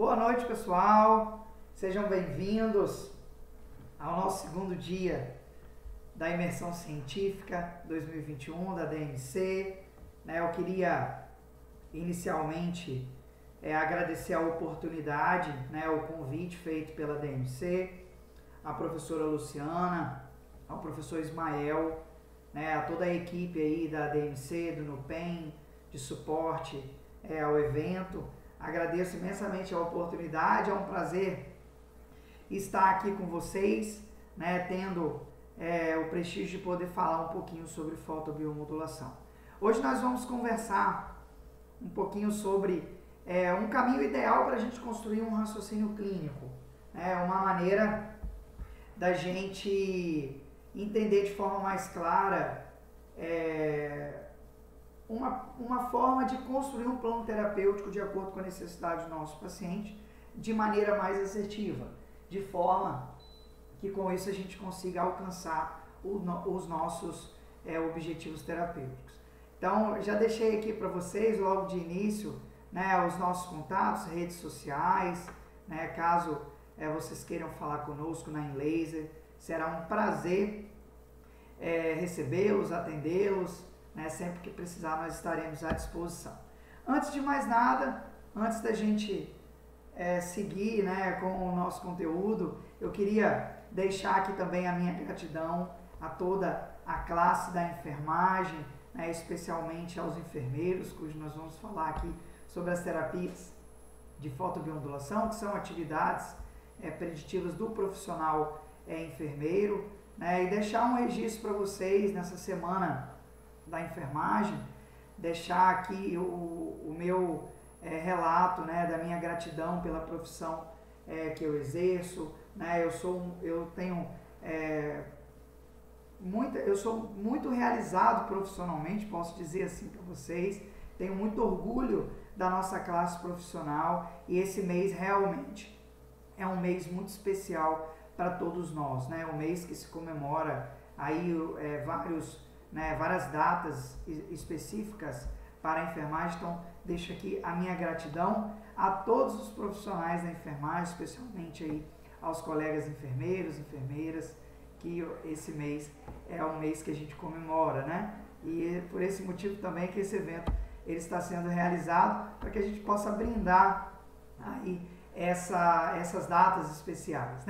Boa noite, pessoal. Sejam bem-vindos ao nosso segundo dia da Imersão Científica 2021 da DMC. Eu queria inicialmente agradecer a oportunidade, o convite feito pela DMC, a professora Luciana, ao professor Ismael, a toda a equipe aí da DMC, do NUPEM, de suporte ao evento. Agradeço imensamente a oportunidade, é um prazer estar aqui com vocês, tendo o prestígio de poder falar um pouquinho sobre fotobiomodulação. Hoje nós vamos conversar um pouquinho sobre um caminho ideal para a gente construir um raciocínio clínico, uma maneira da gente entender de forma mais clara uma forma de construir um plano terapêutico de acordo com a necessidade do nosso paciente de maneira mais assertiva, de forma que com isso a gente consiga alcançar os nossos objetivos terapêuticos. Então, já deixei aqui para vocês, logo de início, os nossos contatos, redes sociais, caso vocês queiram falar conosco na InLaser, será um prazer recebê-los, atendê-los, sempre que precisar nós estaremos à disposição. Antes de mais nada, antes da gente seguir com o nosso conteúdo, eu queria deixar aqui também a minha gratidão a toda a classe da enfermagem, especialmente aos enfermeiros, cujo nós vamos falar aqui sobre as terapias de fotobiomodulação, que são atividades preditivas do profissional enfermeiro, e deixar um registro para vocês nessa semana da enfermagem, deixar aqui o meu relato, da minha gratidão pela profissão que eu exerço, eu sou muito realizado profissionalmente, posso dizer assim para vocês, tenho muito orgulho da nossa classe profissional e esse mês realmente é um mês muito especial para todos nós, um mês que se comemora aí várias datas específicas para a enfermagem. Então deixo aqui a minha gratidão a todos os profissionais da enfermagem, especialmente aí aos colegas enfermeiros, enfermeiras, que esse mês é um mês que a gente comemora, E por esse motivo também que esse evento ele está sendo realizado para que a gente possa brindar aí essas datas especiais,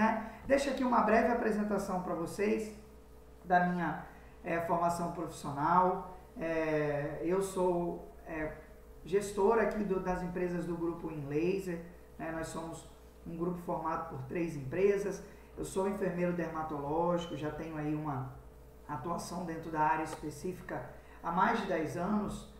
Deixo aqui uma breve apresentação para vocês da minha formação profissional. Eu sou gestor aqui das empresas do grupo InLaser, nós somos um grupo formado por 3 empresas. Eu sou enfermeiro dermatológico, já tenho aí uma atuação dentro da área específica há mais de 10 anos,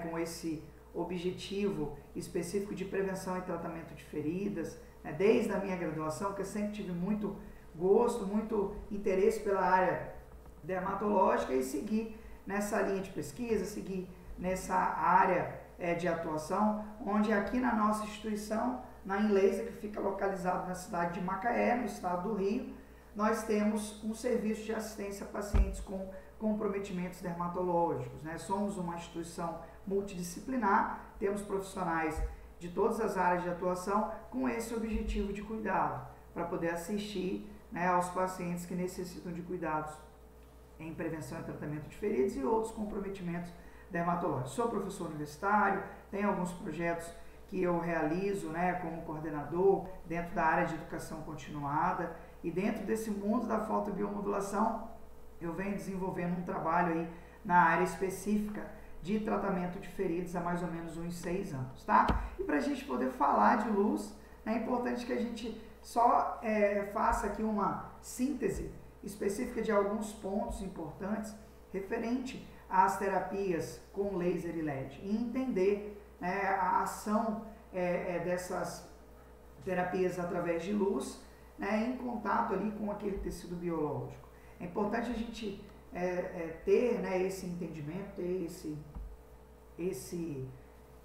com esse objetivo específico de prevenção e tratamento de feridas, desde a minha graduação, que eu sempre tive muito gosto, muito interesse pela área dermatológica e seguir nessa linha de pesquisa, seguir nessa área de atuação, onde aqui na nossa instituição, na InLaser, que fica localizado na cidade de Macaé, no estado do Rio, nós temos um serviço de assistência a pacientes com comprometimentos dermatológicos, Somos uma instituição multidisciplinar, temos profissionais de todas as áreas de atuação com esse objetivo de cuidado, para poder assistir aos pacientes que necessitam de cuidados em prevenção e tratamento de feridas e outros comprometimentos dermatológicos. Sou professor universitário, tenho alguns projetos que eu realizo como coordenador dentro da área de educação continuada, e dentro desse mundo da fotobiomodulação eu venho desenvolvendo um trabalho aí na área específica de tratamento de feridas há mais ou menos uns 6 anos, E para a gente poder falar de luz, é importante que a gente só faça aqui uma síntese específica de alguns pontos importantes referente às terapias com laser e LED e entender a ação dessas terapias através de luz, em contato ali com aquele tecido biológico. É importante a gente ter esse entendimento, ter esse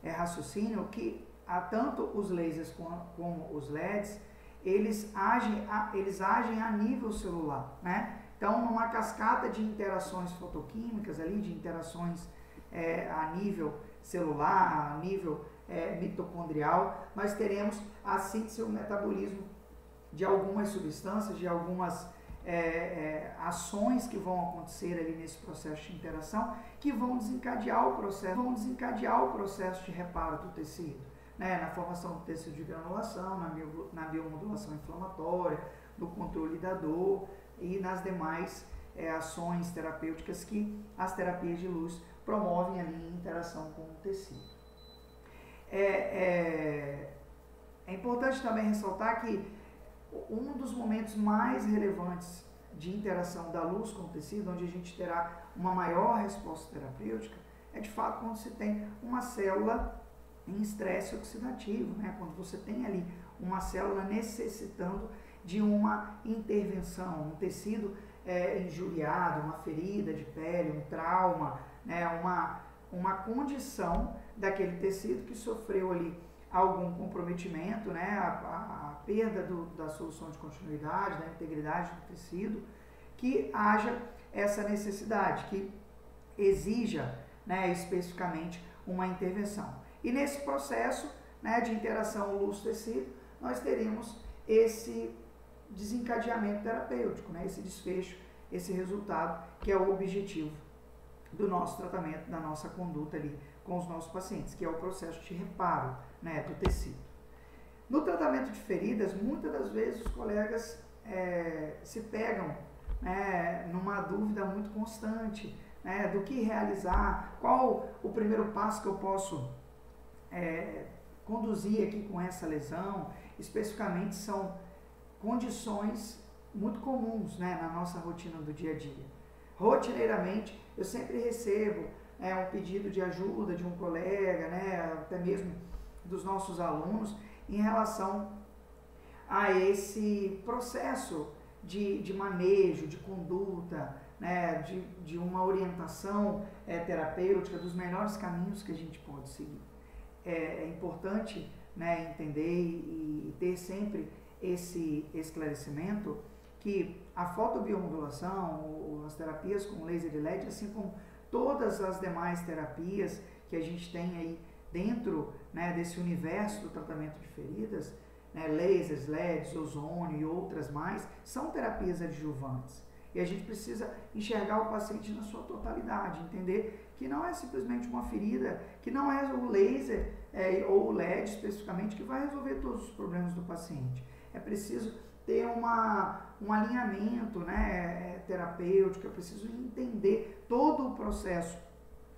raciocínio que tanto os lasers como os LEDs, eles agem a nível celular, Então, numa cascata de interações fotoquímicas ali, de interações a nível celular, a nível mitocondrial, nós teremos a síntese e o metabolismo de algumas substâncias, de algumas ações que vão acontecer ali nesse processo de interação, que vão desencadear o processo de reparo do tecido, né? Na formação do tecido de granulação, na biomodulação inflamatória, no controle da dor e nas demais ações terapêuticas que as terapias de luz promovem ali em interação com o tecido. É importante também ressaltar que um dos momentos mais relevantes de interação da luz com o tecido, onde a gente terá uma maior resposta terapêutica, é de fato quando se tem uma célula em estresse oxidativo, né? Quando você tem ali uma célula necessitando de uma intervenção, um tecido injuriado, uma ferida de pele, um trauma, né? Uma condição daquele tecido que sofreu ali algum comprometimento, né? A perda da solução de continuidade, da integridade do tecido, que haja essa necessidade, que exija, né, especificamente uma intervenção. E nesse processo, né, de interação luz-tecido, nós teríamos esse desencadeamento terapêutico, né, esse desfecho, esse resultado, que é o objetivo do nosso tratamento, da nossa conduta ali com os nossos pacientes, que é o processo de reparo, né, do tecido. No tratamento de feridas, muitas das vezes os colegas se pegam, né, numa dúvida muito constante, né, do que realizar, qual o primeiro passo que eu posso conduzir aqui com essa lesão. Especificamente são condições muito comuns, né, na nossa rotina do dia a dia. Rotineiramente eu sempre recebo um pedido de ajuda de um colega, né, até mesmo dos nossos alunos, em relação a esse processo de manejo, de conduta, né, de uma orientação terapêutica, dos melhores caminhos que a gente pode seguir. É importante, né, entender e ter sempre esse esclarecimento que a fotobiomodulação, as terapias com laser e LED, assim como todas as demais terapias que a gente tem aí dentro, né, desse universo do tratamento de feridas, né, lasers, LEDs, ozônio e outras mais, são terapias adjuvantes. E a gente precisa enxergar o paciente na sua totalidade, entender que não é simplesmente uma ferida, que não é o laser ou o LED especificamente que vai resolver todos os problemas do paciente. É preciso ter um alinhamento, né, terapêutico, é preciso entender todo o processo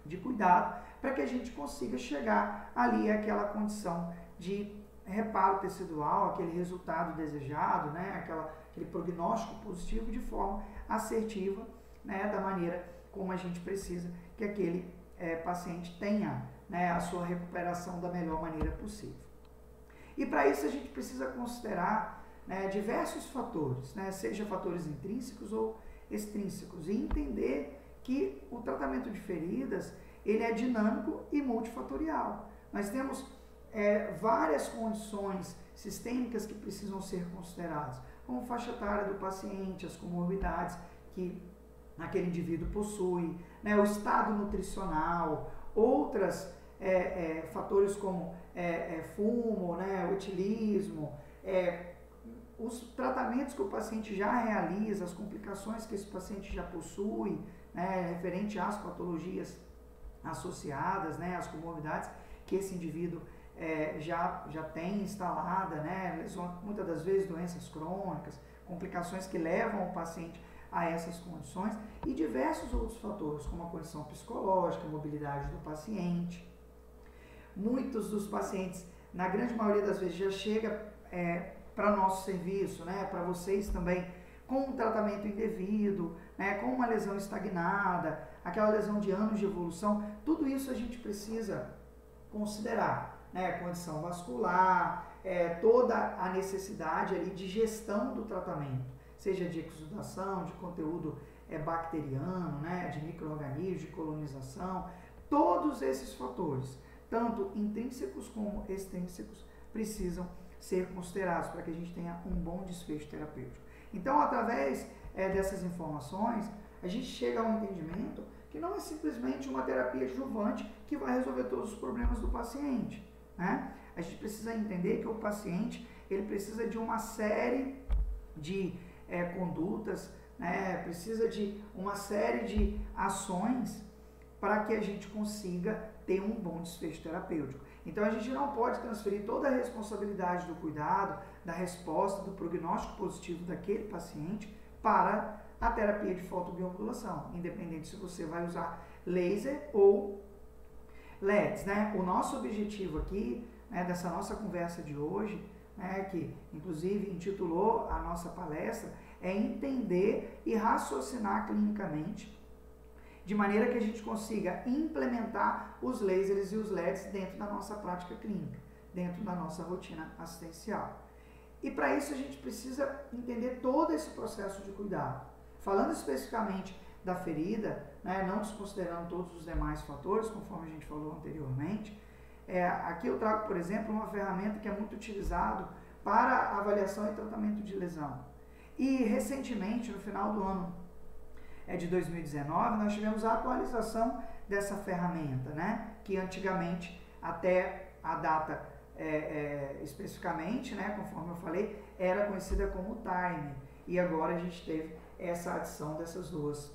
de cuidado para que a gente consiga chegar ali àquela condição de reparo tecidual, aquele resultado desejado, né, aquele prognóstico positivo de forma assertiva, né, da maneira como a gente precisa que aquele paciente tenha, né, a sua recuperação da melhor maneira possível. E para isso a gente precisa considerar, né, diversos fatores, né, seja fatores intrínsecos ou extrínsecos, e entender que o tratamento de feridas ele é dinâmico e multifatorial. Nós temos várias condições sistêmicas que precisam ser consideradas, como faixa etária do paciente, as comorbidades que aquele indivíduo possui, né, o estado nutricional, outros fatores como fumo, né, etilismo, os tratamentos que o paciente já realiza, as complicações que esse paciente já possui, né, referente às patologias associadas, né, às comorbidades que esse indivíduo já tem instalada, né, muitas das vezes doenças crônicas, complicações que levam o paciente a essas condições e diversos outros fatores, como a condição psicológica, a mobilidade do paciente. Muitos dos pacientes, na grande maioria das vezes, já chega para nosso serviço, né, para vocês também, com um tratamento indevido, né, com uma lesão estagnada, aquela lesão de anos de evolução. Tudo isso a gente precisa considerar, né, condição vascular, toda a necessidade ali de gestão do tratamento, seja de exudação, de conteúdo bacteriano, né, de micro-organismos, de colonização. Todos esses fatores, tanto intrínsecos como extrínsecos, precisam ser considerados para que a gente tenha um bom desfecho terapêutico. Então, através dessas informações, a gente chega a um entendimento que não é simplesmente uma terapia adjuvante que vai resolver todos os problemas do paciente. né? A gente precisa entender que o paciente, ele precisa de uma série de condutas, né? Precisa de uma série de ações para que a gente consiga ter um bom desfecho terapêutico. Então a gente não pode transferir toda a responsabilidade do cuidado, da resposta, do prognóstico positivo daquele paciente para a terapia de fotobiomodulação, independente se você vai usar laser ou LEDs, né? O nosso objetivo aqui, né, dessa nossa conversa de hoje, né, que inclusive intitulou a nossa palestra, é entender e raciocinar clinicamente de maneira que a gente consiga implementar os lasers e os LEDs dentro da nossa prática clínica, dentro da nossa rotina assistencial. E para isso a gente precisa entender todo esse processo de cuidado. Falando especificamente da ferida, né, não desconsiderando todos os demais fatores, conforme a gente falou anteriormente, aqui eu trago, por exemplo, uma ferramenta que é muito utilizado para avaliação e tratamento de lesão. E recentemente, no final do ano de 2019, nós tivemos a atualização dessa ferramenta, né? Que antigamente, até a data especificamente, né, conforme eu falei, era conhecida como Time. E agora a gente teve essa adição dessas duas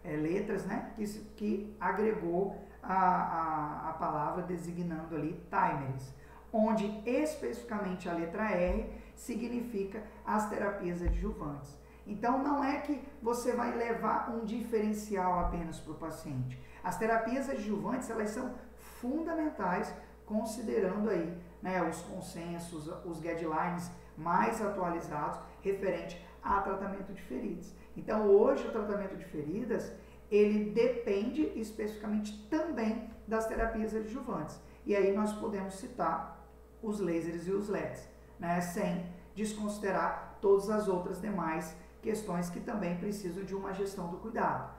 letras, né, que agregou a palavra designando ali timers, onde especificamente a letra R significa as terapias adjuvantes. Então, não é que você vai levar um diferencial apenas para o paciente. As terapias adjuvantes, elas são fundamentais, considerando aí, né, os consensos, os guidelines mais atualizados referente a tratamento de feridas. Então, hoje, o tratamento de feridas, ele depende especificamente também das terapias adjuvantes. E aí nós podemos citar os lasers e os LEDs, né, sem desconsiderar todas as outras demais questões que também precisam de uma gestão do cuidado.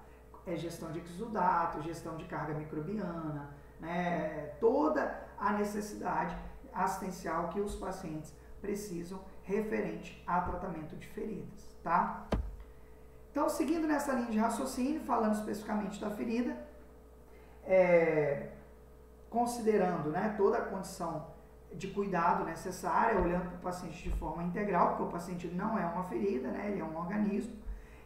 Gestão de exudato, gestão de carga microbiana, né, toda a necessidade assistencial que os pacientes precisam referente a tratamento de feridas, tá? Então, seguindo nessa linha de raciocínio, falando especificamente da ferida, considerando, né, toda a condição de cuidado necessária, olhando para o paciente de forma integral, porque o paciente não é uma ferida, né, ele é um organismo,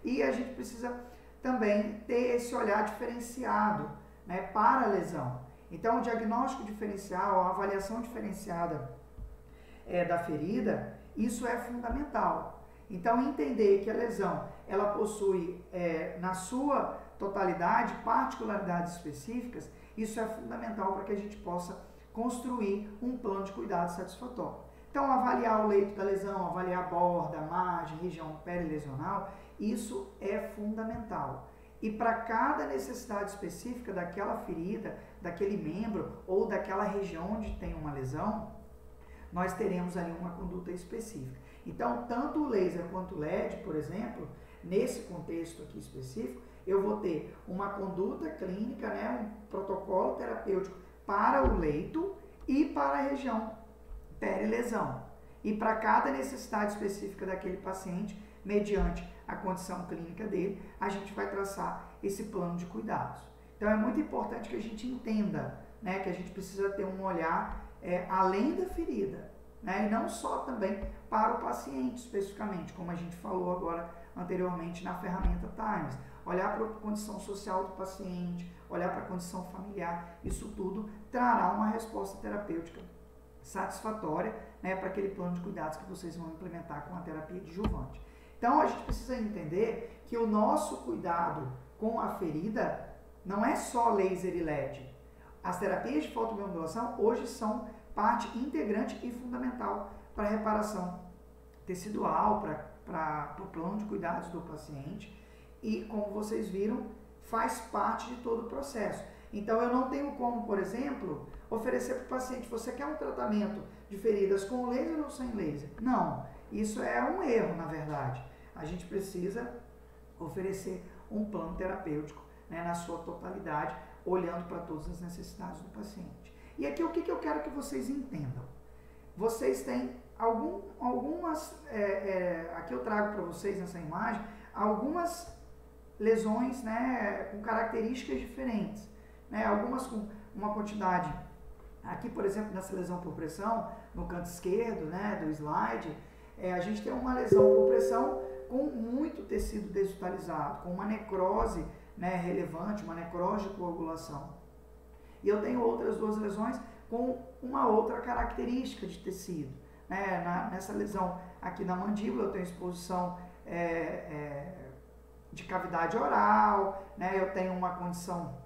e a gente precisa também ter esse olhar diferenciado, né, para a lesão. Então, o diagnóstico diferencial, a avaliação diferenciada da ferida, isso é fundamental. Então, entender que a lesão, ela possui, na sua totalidade, particularidades específicas, isso é fundamental para que a gente possa construir um plano de cuidado satisfatório. Então, avaliar o leito da lesão, avaliar a borda, a margem, região perilesional, isso é fundamental. E para cada necessidade específica daquela ferida, daquele membro ou daquela região onde tem uma lesão, nós teremos ali uma conduta específica. Então, tanto o laser quanto o LED, por exemplo, nesse contexto aqui específico, eu vou ter uma conduta clínica, né, um protocolo terapêutico para o leito e para a região perilesão. E para cada necessidade específica daquele paciente, mediante a condição clínica dele, a gente vai traçar esse plano de cuidados. Então, é muito importante que a gente entenda, né, que a gente precisa ter um olhar além da ferida, né, e não só também para o paciente especificamente, como a gente falou agora anteriormente na ferramenta Times. Olhar para a condição social do paciente, olhar para a condição familiar, isso tudo trará uma resposta terapêutica satisfatória, né, para aquele plano de cuidados que vocês vão implementar com a terapia adjuvante. Então, a gente precisa entender que o nosso cuidado com a ferida não é só laser e LED. As terapias de fotobiomodulação hoje são parte integrante e fundamental para a reparação tecidual, para o plano de cuidados do paciente e, como vocês viram, faz parte de todo o processo. Então, eu não tenho como, por exemplo, oferecer para o paciente, você quer um tratamento de feridas com laser ou sem laser? Não, isso é um erro, na verdade. A gente precisa oferecer um plano terapêutico, né, na sua totalidade, olhando para todas as necessidades do paciente. E aqui o que eu quero que vocês entendam? Vocês têm algumas, aqui eu trago para vocês nessa imagem, algumas lesões, né, com características diferentes, né, algumas com uma quantidade Aqui, por exemplo, nessa lesão por pressão, no canto esquerdo, né, do slide, a gente tem uma lesão por pressão com muito tecido desvitalizado, com uma necrose, né, relevante, uma necrose de coagulação. E eu tenho outras duas lesões com uma outra característica de tecido. Né? Nessa lesão aqui na mandíbula, eu tenho exposição de cavidade oral, né? Eu tenho uma condição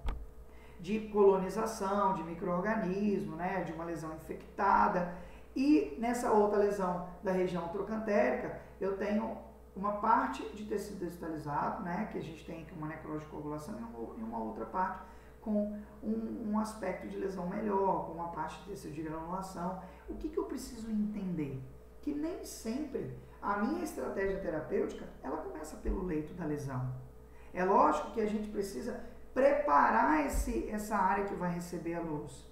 de colonização de micro-organismo, né? De uma lesão infectada. E nessa outra lesão da região trocantérica, eu tenho uma parte de tecido desvitalizado, né? Que a gente tem aqui uma necrose de coagulação e uma outra parte com um aspecto de lesão melhor, com uma parte de tecido de granulação. O que eu preciso entender? Que nem sempre a minha estratégia terapêutica, ela começa pelo leito da lesão. É lógico que a gente precisa preparar essa área que vai receber a luz.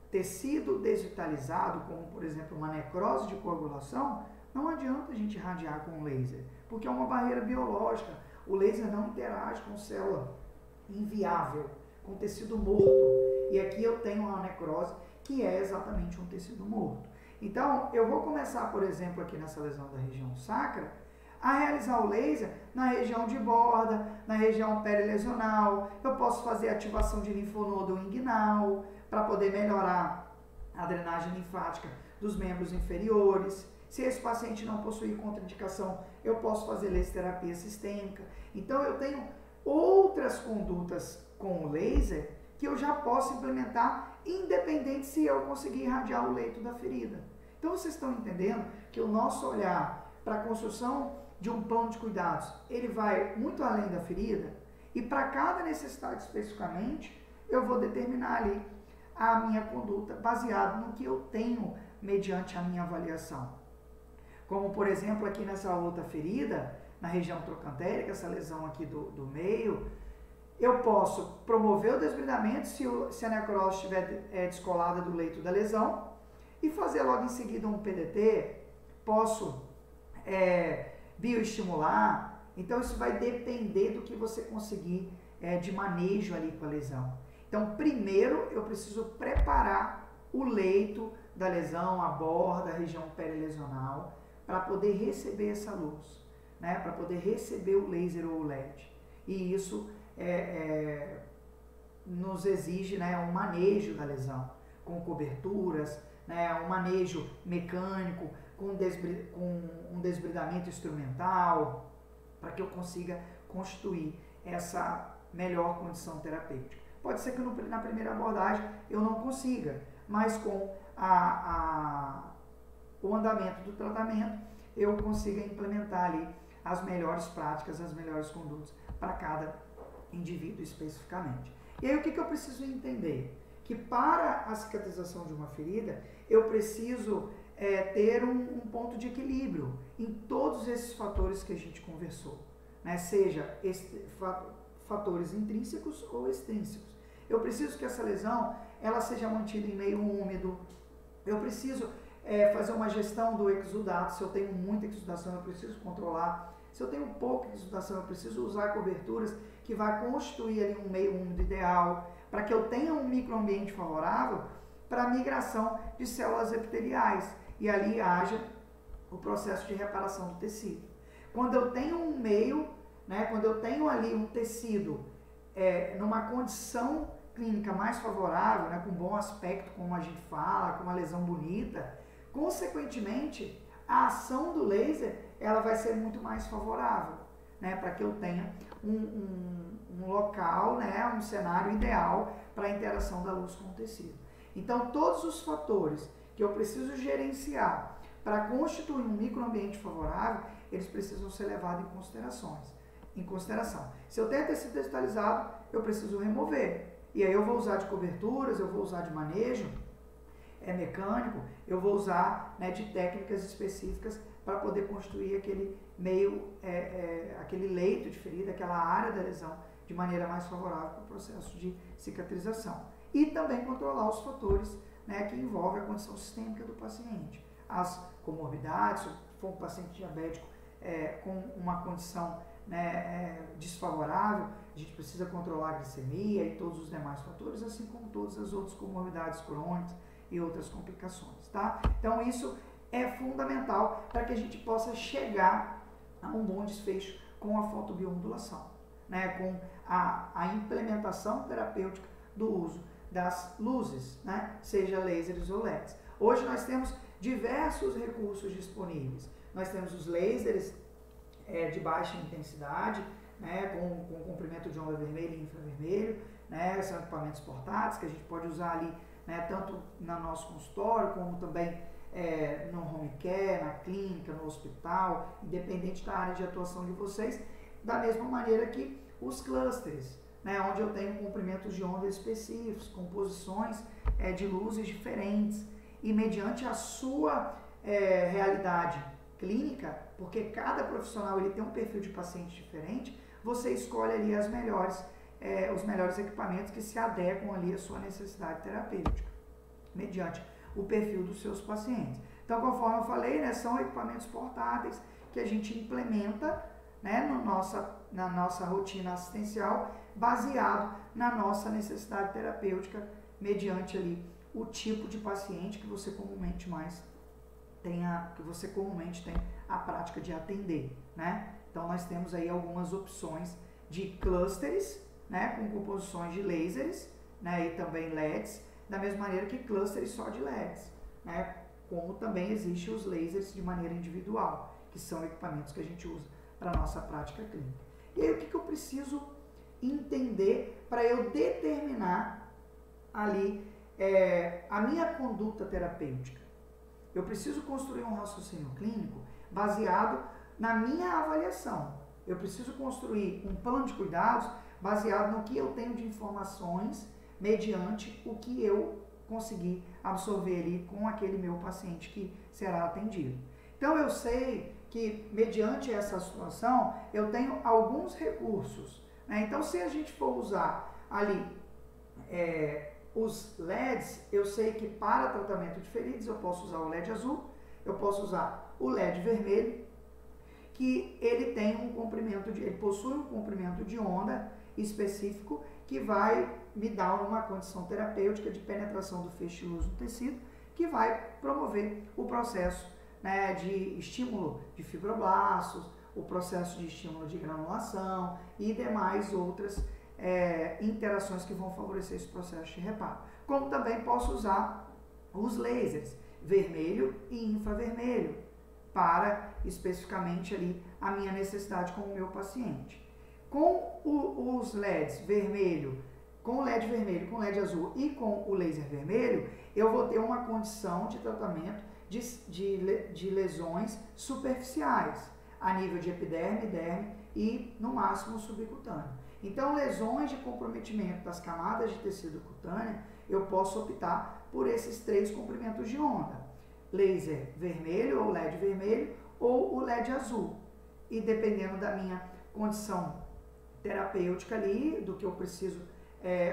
Tecido desvitalizado, como por exemplo uma necrose de coagulação, não adianta a gente irradiar com o laser, porque é uma barreira biológica. O laser não interage com célula inviável, com tecido morto. E aqui eu tenho uma necrose que é exatamente um tecido morto. Então, eu vou começar, por exemplo, aqui nessa lesão da região sacra, a realizar o laser na região de borda, na região perilesional. Eu posso fazer ativação de linfonodo inguinal para poder melhorar a drenagem linfática dos membros inferiores. Se esse paciente não possuir contraindicação, eu posso fazer laser terapia sistêmica. Então, eu tenho outras condutas com o laser que eu já posso implementar independente se eu conseguir irradiar o leito da ferida. Então vocês estão entendendo que o nosso olhar para a construção de um plano de cuidados, ele vai muito além da ferida e para cada necessidade especificamente, eu vou determinar ali a minha conduta baseado no que eu tenho mediante a minha avaliação. Como por exemplo aqui nessa outra ferida, na região trocantérica, essa lesão aqui do meio, eu posso promover o desbridamento se a necrose estiver descolada do leito da lesão e fazer logo em seguida um PDT, posso bioestimular. Então isso vai depender do que você conseguir de manejo ali com a lesão. Então primeiro eu preciso preparar o leito da lesão, a borda, a região perilesional, para poder receber essa luz, né? Para poder receber o laser ou o LED. E isso nos exige, né, um manejo da lesão, com coberturas, né, um manejo mecânico, com um desbridamento instrumental, para que eu consiga constituir essa melhor condição terapêutica. Pode ser que na primeira abordagem eu não consiga, mas com o andamento do tratamento eu consiga implementar ali as melhores práticas, as melhores condutas para cada indivíduo especificamente. E aí o que eu preciso entender? Que para a cicatrização de uma ferida, eu preciso ter um ponto de equilíbrio em todos esses fatores que a gente conversou, né? Seja fatores intrínsecos ou extrínsecos. Eu preciso que essa lesão ela seja mantida em meio úmido, eu preciso fazer uma gestão do exudato. Se eu tenho muita exudação, eu preciso controlar. Se eu tenho pouca exudação, eu preciso usar coberturas que vai constituir ali um meio úmido ideal, para que eu tenha um microambiente favorável para a migração de células epiteliais e ali haja o processo de reparação do tecido. Quando eu tenho um meio, né, quando eu tenho ali um tecido numa condição clínica mais favorável, né, com bom aspecto, como a gente fala, com uma lesão bonita, consequentemente, a ação do laser ela vai ser muito mais favorável, né, para que eu tenha um local, né, um cenário ideal para a interação da luz com o tecido. Então, todos os fatores que eu preciso gerenciar para constituir um microambiente favorável, eles precisam ser levados em consideração. Se eu tenho tecido desvitalizado, eu preciso remover. E aí eu vou usar de coberturas, eu vou usar de manejo mecânico, eu vou usar, né, de técnicas específicas para poder construir aquele meio, aquele leito de ferida, aquela área da lesão, de maneira mais favorável para o processo de cicatrização. E também controlar os fatores, né, que envolvem a condição sistêmica do paciente. As comorbidades, se for um paciente diabético, com uma condição, né, desfavorável, a gente precisa controlar a glicemia e todos os demais fatores, assim como todas as outras comorbidades crônicas e outras complicações, tá? Então isso é fundamental para que a gente possa chegar a um bom desfecho com a fotobiomodulação, né? Com a implementação terapêutica do uso das luzes, né? Seja lasers ou LEDs. Hoje nós temos diversos recursos disponíveis. Nós temos os lasers de baixa intensidade, né? Com comprimento de onda vermelho e infravermelho, né? São equipamentos portáteis que a gente pode usar ali, né? Tanto no nosso consultório como também no home care, na clínica, no hospital, independente da área de atuação de vocês, da mesma maneira que os clusters, né, onde eu tenho comprimentos de onda específicos, composições de luzes diferentes, e mediante a sua realidade clínica, porque cada profissional ele tem um perfil de paciente diferente, você escolhe ali os melhores equipamentos que se adequam ali à sua necessidade terapêutica, mediante o perfil dos seus pacientes. Então, conforme eu falei, né, são equipamentos portáteis que a gente implementa, né, na nossa rotina assistencial, baseado na nossa necessidade terapêutica, mediante ali o tipo de paciente que você comumente tem a prática de atender, né? Então, nós temos aí algumas opções de clusters, né, com composições de lasers, né, e também LEDs, da mesma maneira que clusters só de LEDs, né? Como também existem os lasers de maneira individual, que são equipamentos que a gente usa para a nossa prática clínica. E aí o que eu preciso entender para eu determinar ali a minha conduta terapêutica? Eu preciso construir um raciocínio clínico baseado na minha avaliação. Eu preciso construir um plano de cuidados baseado no que eu tenho de informações mediante o que eu conseguir absorver ali com aquele meu paciente que será atendido. Então eu sei que mediante essa situação eu tenho alguns recursos, né? Então se a gente for usar ali os LEDs, eu sei que para tratamento de feridas eu posso usar o LED azul, eu posso usar o LED vermelho, que ele tem ele possui um comprimento de onda específico que vai me dar uma condição terapêutica de penetração do feixe de luz no tecido, que vai promover o processo, né, de estímulo de fibroblastos, o processo de estímulo de granulação e demais outras interações que vão favorecer esse processo de reparo. Como também posso usar os lasers vermelho e infravermelho para especificamente ali a minha necessidade com o meu paciente. Com os LEDs vermelho, com o LED vermelho, com o LED azul e com o laser vermelho, eu vou ter uma condição de tratamento de lesões superficiais, a nível de epiderme, derme e, no máximo, subcutâneo. Então, lesões de comprometimento das camadas de tecido cutâneo, eu posso optar por esses 3 comprimentos de onda: laser vermelho ou LED vermelho ou o LED azul. E dependendo da minha condição terapêutica ali, do que eu preciso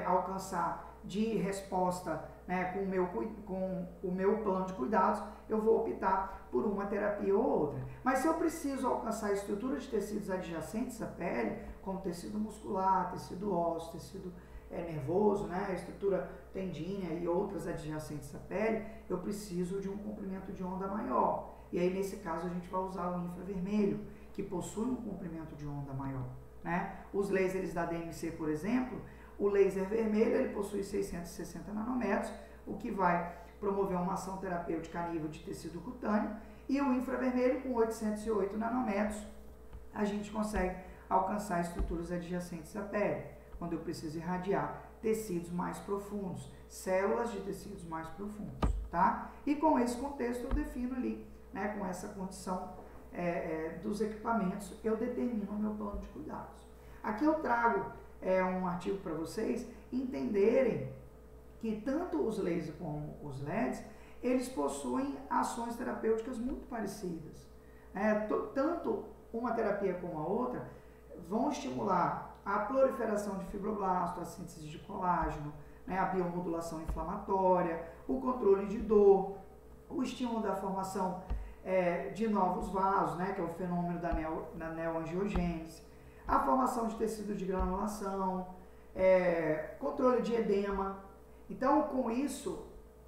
alcançar de resposta, né, com o meu plano de cuidados, eu vou optar por uma terapia ou outra. Mas se eu preciso alcançar a estrutura de tecidos adjacentes à pele, como tecido muscular, tecido ósseo, tecido nervoso, né, estrutura tendínea e outras adjacentes à pele, eu preciso de um comprimento de onda maior. E aí, nesse caso, a gente vai usar o infravermelho, que possui um comprimento de onda maior, né? Os lasers da DMC, por exemplo, o laser vermelho ele possui 660 nanômetros, o que vai promover uma ação terapêutica a nível de tecido cutâneo, e o infravermelho com 808 nanômetros, a gente consegue alcançar estruturas adjacentes à pele, quando eu preciso irradiar tecidos mais profundos, células de tecidos mais profundos, tá? E com esse contexto eu defino ali, né, com essa condição dos equipamentos, eu determino o meu plano de cuidados. Aqui eu trago um artigo para vocês entenderem que tanto os lasers como os LEDs, eles possuem ações terapêuticas muito parecidas. Tanto uma terapia como a outra vão estimular a proliferação de fibroblasto, a síntese de colágeno, né, a biomodulação inflamatória, o controle de dor, o estímulo da formação de novos vasos, né, que é o fenômeno da neoangiogênese, a formação de tecido de granulação, controle de edema. Então, com isso,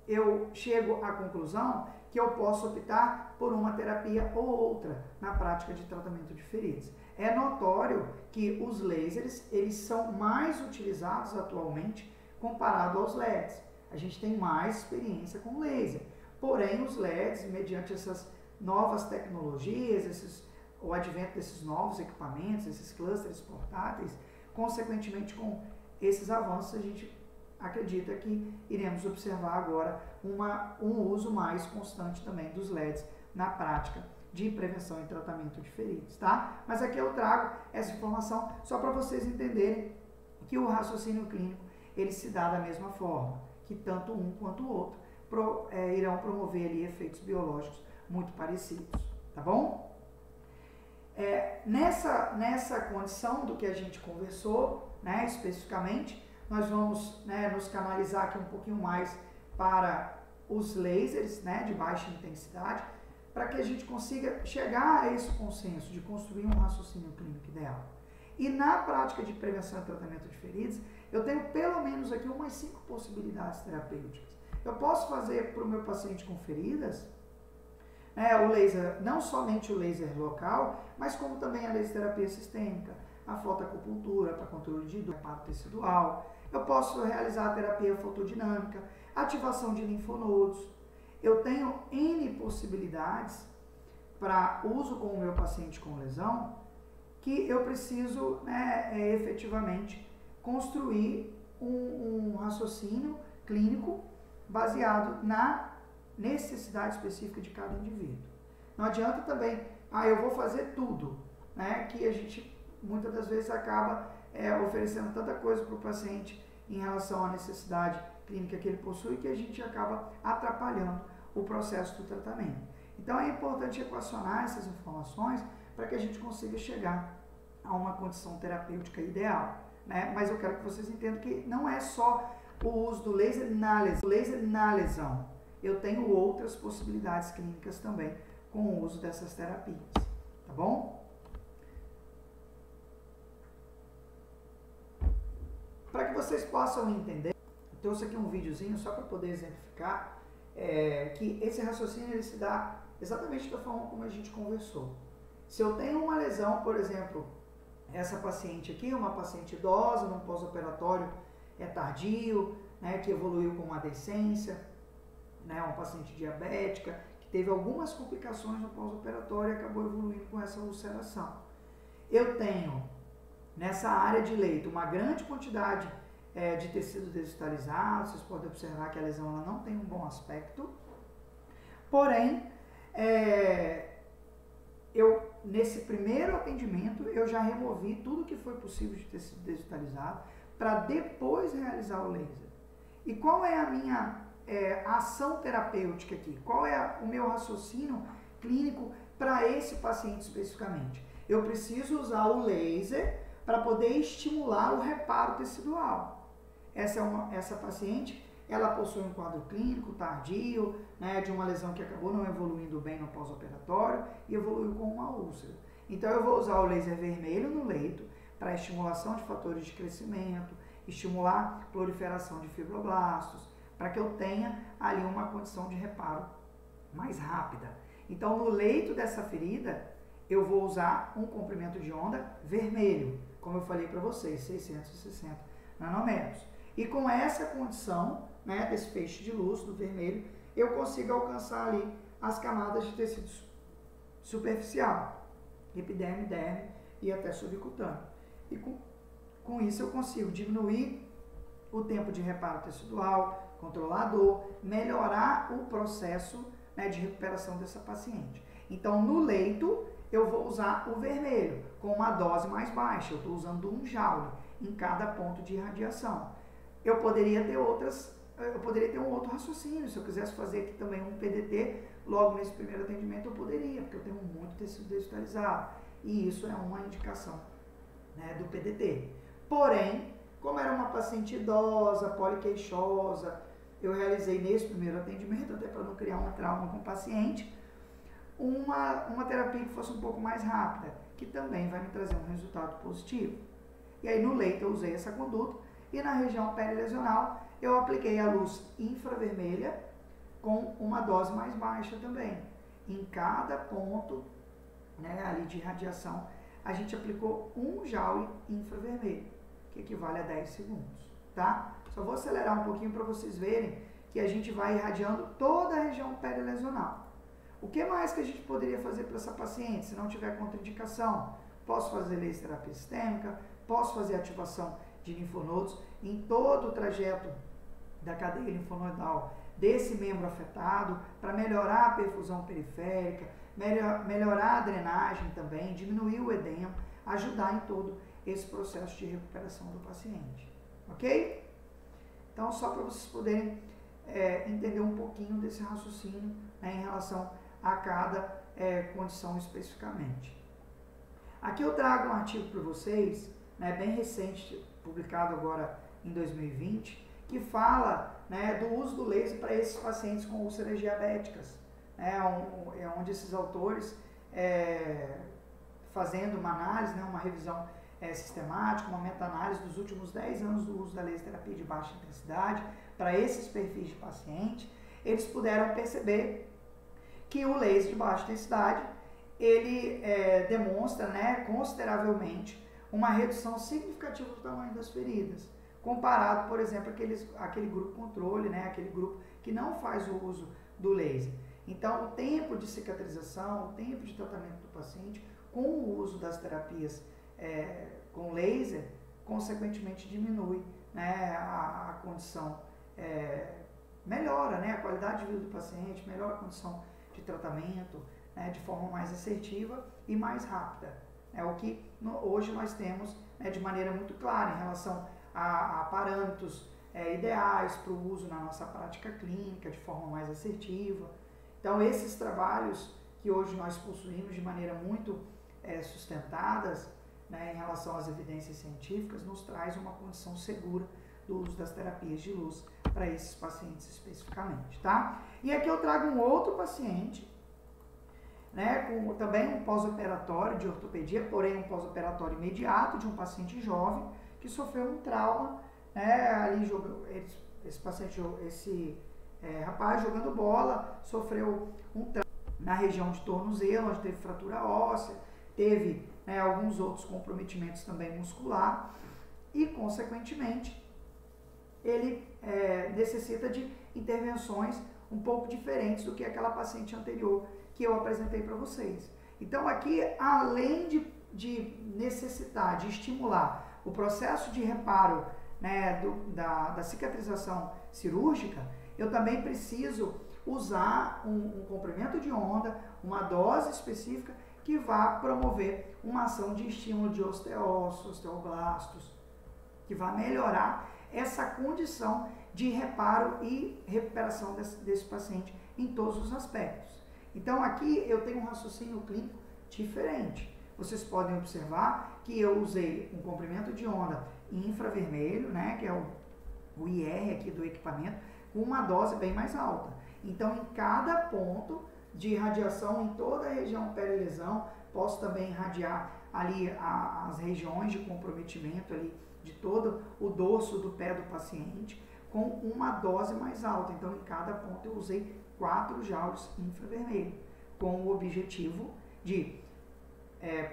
eu chego à conclusão que eu posso optar por uma terapia ou outra na prática de tratamento de feridas. É notório que os lasers, eles são mais utilizados atualmente comparado aos LEDs. A gente tem mais experiência com laser. Porém, os LEDs, mediante essas novas tecnologias, o advento desses novos equipamentos, esses clusters portáteis, consequentemente com esses avanços, a gente acredita que iremos observar agora um uso mais constante também dos LEDs na prática de prevenção e tratamento de feridas, tá? Mas aqui eu trago essa informação só para vocês entenderem que o raciocínio clínico, ele se dá da mesma forma, que tanto um quanto o outro irão promover ali efeitos biológicos muito parecidos, tá bom? Nessa condição do que a gente conversou, né, especificamente, nós vamos, né, nos canalizar aqui um pouquinho mais para os lasers, né, de baixa intensidade, para que a gente consiga chegar a esse consenso de construir um raciocínio clínico ideal. E na prática de prevenção e tratamento de feridas, eu tenho pelo menos aqui umas 5 possibilidades terapêuticas. Eu posso fazer para o meu paciente com feridas, o laser, não somente o laser local, mas como também a laser terapia sistêmica, a fotoacupuntura para controle de dor, reparo tecidual. Eu posso realizar a terapia fotodinâmica, ativação de linfonodos. Eu tenho N possibilidades para uso com o meu paciente com lesão que eu preciso, efetivamente construir um raciocínio clínico baseado na necessidade específica de cada indivíduo. Não adianta também, eu vou fazer tudo, né, que a gente muitas das vezes acaba oferecendo tanta coisa para o paciente em relação à necessidade clínica que ele possui que a gente acaba atrapalhando o processo do tratamento. Então é importante equacionar essas informações para que a gente consiga chegar a uma condição terapêutica ideal, né? Mas eu quero que vocês entendam que não é só o uso do laser na lesão. Eu tenho outras possibilidades clínicas também com o uso dessas terapias, tá bom? Para que vocês possam entender, eu trouxe aqui um videozinho só para poder exemplificar que esse raciocínio ele se dá exatamente da forma como a gente conversou. Se eu tenho uma lesão, por exemplo, essa paciente aqui, uma paciente idosa, num pós-operatório tardio, né, que evoluiu com uma decência, né, uma paciente diabética, que teve algumas complicações no pós-operatório e acabou evoluindo com essa ulceração. Eu tenho nessa área de leito uma grande quantidade de tecido desvitalizado, vocês podem observar que a lesão ela não tem um bom aspecto, porém, nesse primeiro atendimento, eu já removi tudo que foi possível de tecido desvitalizado para depois realizar o laser. E qual é a minha ação terapêutica aqui? Qual é o meu raciocínio clínico para esse paciente especificamente? Eu preciso usar o laser para poder estimular o reparo tecidual. Essa paciente, ela possui um quadro clínico tardio, né, de uma lesão que acabou não evoluindo bem no pós-operatório e evoluiu com uma úlcera. Então eu vou usar o laser vermelho no leito para estimulação de fatores de crescimento, estimular a proliferação de fibroblastos, para que eu tenha ali uma condição de reparo mais rápida. Então no leito dessa ferida, eu vou usar um comprimento de onda vermelho, como eu falei para vocês, 660 nanômetros. E com essa condição, né, desse feixe de luz do vermelho, eu consigo alcançar ali as camadas de tecido superficial, epiderme, derme e até subcutâneo. E com isso eu consigo diminuir o tempo de reparo tecidual, controlar a dor, melhorar o processo, né, de recuperação dessa paciente. Então no leito eu vou usar o vermelho com uma dose mais baixa, eu estou usando 1 joule em cada ponto de irradiação. Eu poderia ter um outro raciocínio, se eu quisesse fazer aqui também um PDT, logo nesse primeiro atendimento eu poderia, porque eu tenho muito tecido desvitalizado, e isso é uma indicação, né, do PDT. Porém, como era uma paciente idosa, poliqueixosa, eu realizei nesse primeiro atendimento, até para não criar um trauma com o paciente, uma terapia que fosse um pouco mais rápida, que também vai me trazer um resultado positivo. E aí no leito eu usei essa conduta e na região perilesional eu apliquei a luz infravermelha com uma dose mais baixa também. Em cada ponto, né, ali de radiação, a gente aplicou 1 joule infravermelho, que equivale a 10 segundos, tá? Só vou acelerar um pouquinho para vocês verem que a gente vai irradiando toda a região perilesional. O que mais que a gente poderia fazer para essa paciente, se não tiver contraindicação? Posso fazer laser terapia sistêmica, posso fazer ativação de linfonodos em todo o trajeto da cadeia linfonodal desse membro afetado, para melhorar a perfusão periférica, melhorar a drenagem também, diminuir o edema, ajudar em todo esse processo de recuperação do paciente. Ok? Então, só para vocês poderem entender um pouquinho desse raciocínio, né, em relação a cada condição especificamente. Aqui eu trago um artigo para vocês, né, bem recente, publicado agora em 2020, que fala, né, do uso do laser para esses pacientes com úlceras diabéticas. Onde esses autores, fazendo uma análise, né, uma revisão sistemática, uma meta-análise dos últimos 10 anos do uso da laser terapia de baixa intensidade para esses perfis de paciente, eles puderam perceber que o laser de baixa intensidade, ele demonstra, né, consideravelmente uma redução significativa do tamanho das feridas, comparado, por exemplo, aquele grupo controle, né, aquele grupo que não faz o uso do laser. Então, o tempo de cicatrização, o tempo de tratamento do paciente com o uso das terapias com laser, consequentemente diminui, né, a condição, melhora, né, a qualidade de vida do paciente, melhora a condição de tratamento, né, de forma mais assertiva e mais rápida. É o que hoje nós temos, né, de maneira muito clara em relação a parâmetros ideais para o uso na nossa prática clínica, de forma mais assertiva. Então, esses trabalhos que hoje nós possuímos de maneira muito sustentadas, né, em relação às evidências científicas, nos traz uma condição segura do uso das terapias de luz para esses pacientes especificamente, tá? E aqui eu trago um outro paciente, né, com também um pós-operatório de ortopedia, porém um pós-operatório imediato de um paciente jovem que sofreu um trauma, né, ali esse rapaz jogando bola, sofreu um trauma na região de tornozelo, onde teve fratura óssea, teve, né, alguns outros comprometimentos também muscular e, consequentemente, ele necessita de intervenções um pouco diferentes do que aquela paciente anterior que eu apresentei para vocês. Então, aqui, além de necessitar, de estimular o processo de reparo, né, da cicatrização cirúrgica, eu também preciso usar um comprimento de onda, uma dose específica que vá promover uma ação de estímulo de osteócitos, osteoblastos, que vai melhorar essa condição de reparo e recuperação desse paciente em todos os aspectos. Então, aqui eu tenho um raciocínio clínico diferente. Vocês podem observar que eu usei um comprimento de onda infravermelho, né, que é o IR aqui do equipamento, com uma dose bem mais alta. Então, em cada ponto de irradiação em toda a região perilesão, posso também irradiar ali as regiões de comprometimento ali de todo o dorso do pé do paciente com uma dose mais alta. Então, em cada ponto eu usei 4 joules infravermelho, com o objetivo de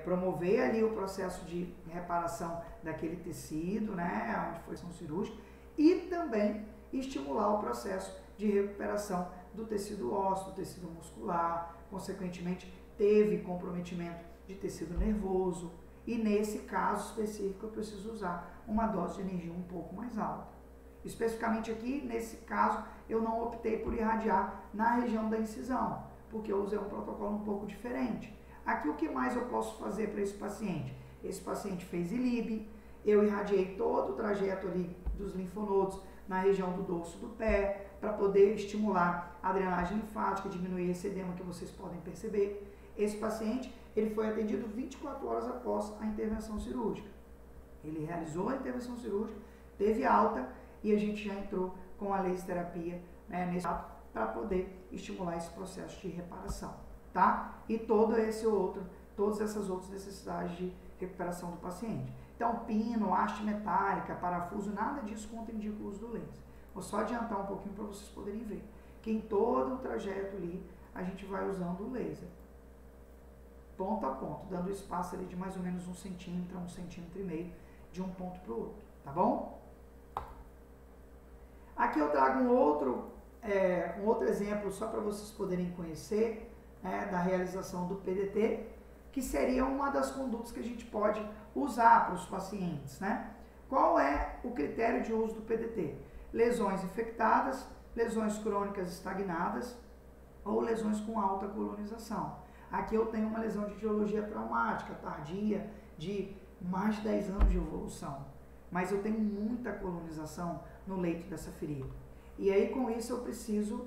promover ali o processo de reparação daquele tecido, né, onde foi ação cirúrgica, e também estimular o processo de recuperação do tecido ósseo, do tecido muscular, consequentemente teve comprometimento de tecido nervoso, e nesse caso específico eu preciso usar uma dose de energia um pouco mais alta. Especificamente aqui, nesse caso, eu não optei por irradiar na região da incisão, porque eu usei um protocolo um pouco diferente. Aqui o que mais eu posso fazer para esse paciente? Esse paciente fez ILIB, eu irradiei todo o trajeto ali dos linfonodos na região do dorso do pé, para poder estimular a drenagem linfática, diminuir esse edema que vocês podem perceber. Esse paciente, ele foi atendido 24 horas após a intervenção cirúrgica. Ele realizou a intervenção cirúrgica, teve alta e a gente já entrou com a laser terapia, né, nesse ato para poder estimular esse processo de reparação. tá? E todas essas outras necessidades de recuperação do paciente. Então, pino, haste metálica, parafuso, nada disso contraindica o uso do laser. Vou só adiantar um pouquinho para vocês poderem ver que em todo o trajeto ali a gente vai usando o laser, ponto a ponto, dando espaço ali de mais ou menos 1 centímetro a 1,5 centímetros de um ponto para o outro, tá bom? Aqui eu trago um outro exemplo só para vocês poderem conhecer, né, da realização do PDT, que seria uma das condutas que a gente pode usar para os pacientes, né? Qual é o critério de uso do PDT? Lesões infectadas, lesões crônicas estagnadas ou lesões com alta colonização. Aqui eu tenho uma lesão de etiologia traumática, tardia, de mais de 10 anos de evolução, mas eu tenho muita colonização no leito dessa ferida. E aí com isso eu preciso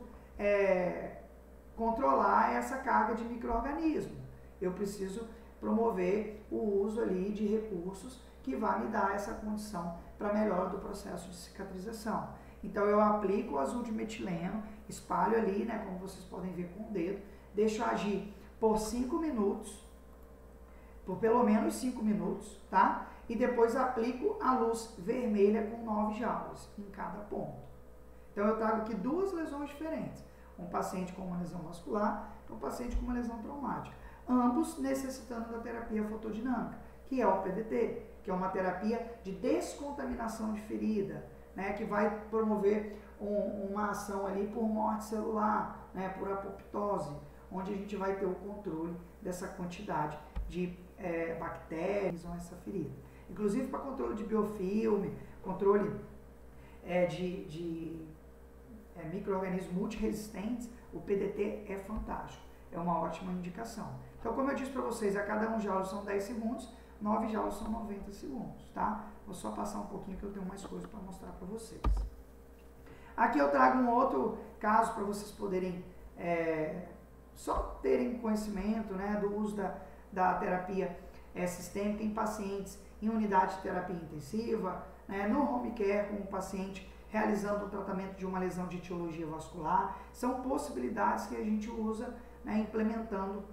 controlar essa carga de micro-organismo. Eu preciso promover o uso ali de recursos que vai me dar essa condição para melhora do processo de cicatrização. Então eu aplico o azul de metileno, espalho ali, né, como vocês podem ver com o dedo, deixo agir por 5 minutos, por pelo menos 5 minutos, tá? E depois aplico a luz vermelha com 9 joules em cada ponto. Então eu trago aqui 2 lesões diferentes, um paciente com uma lesão vascular e um paciente com uma lesão traumática, ambos necessitando da terapia fotodinâmica, que é o PDT, que é uma terapia de descontaminação de ferida, né, que vai promover uma ação ali por morte celular, né, por apoptose, onde a gente vai ter o controle dessa quantidade de bactérias ou essa ferida. Inclusive para controle de biofilme, controle de micro-organismos multiresistentes, o PDT é fantástico, é uma ótima indicação. Então, como eu disse para vocês, a cada 1 joule são 10 segundos, 9 joules são 90 segundos, tá? Vou só passar um pouquinho que eu tenho mais coisas para mostrar para vocês. Aqui eu trago um outro caso para vocês poderem só terem conhecimento, né, do uso da terapia sistêmica em pacientes em unidade de terapia intensiva, né, no home care com o paciente realizando o tratamento de uma lesão de etiologia vascular. São possibilidades que a gente usa, né, implementando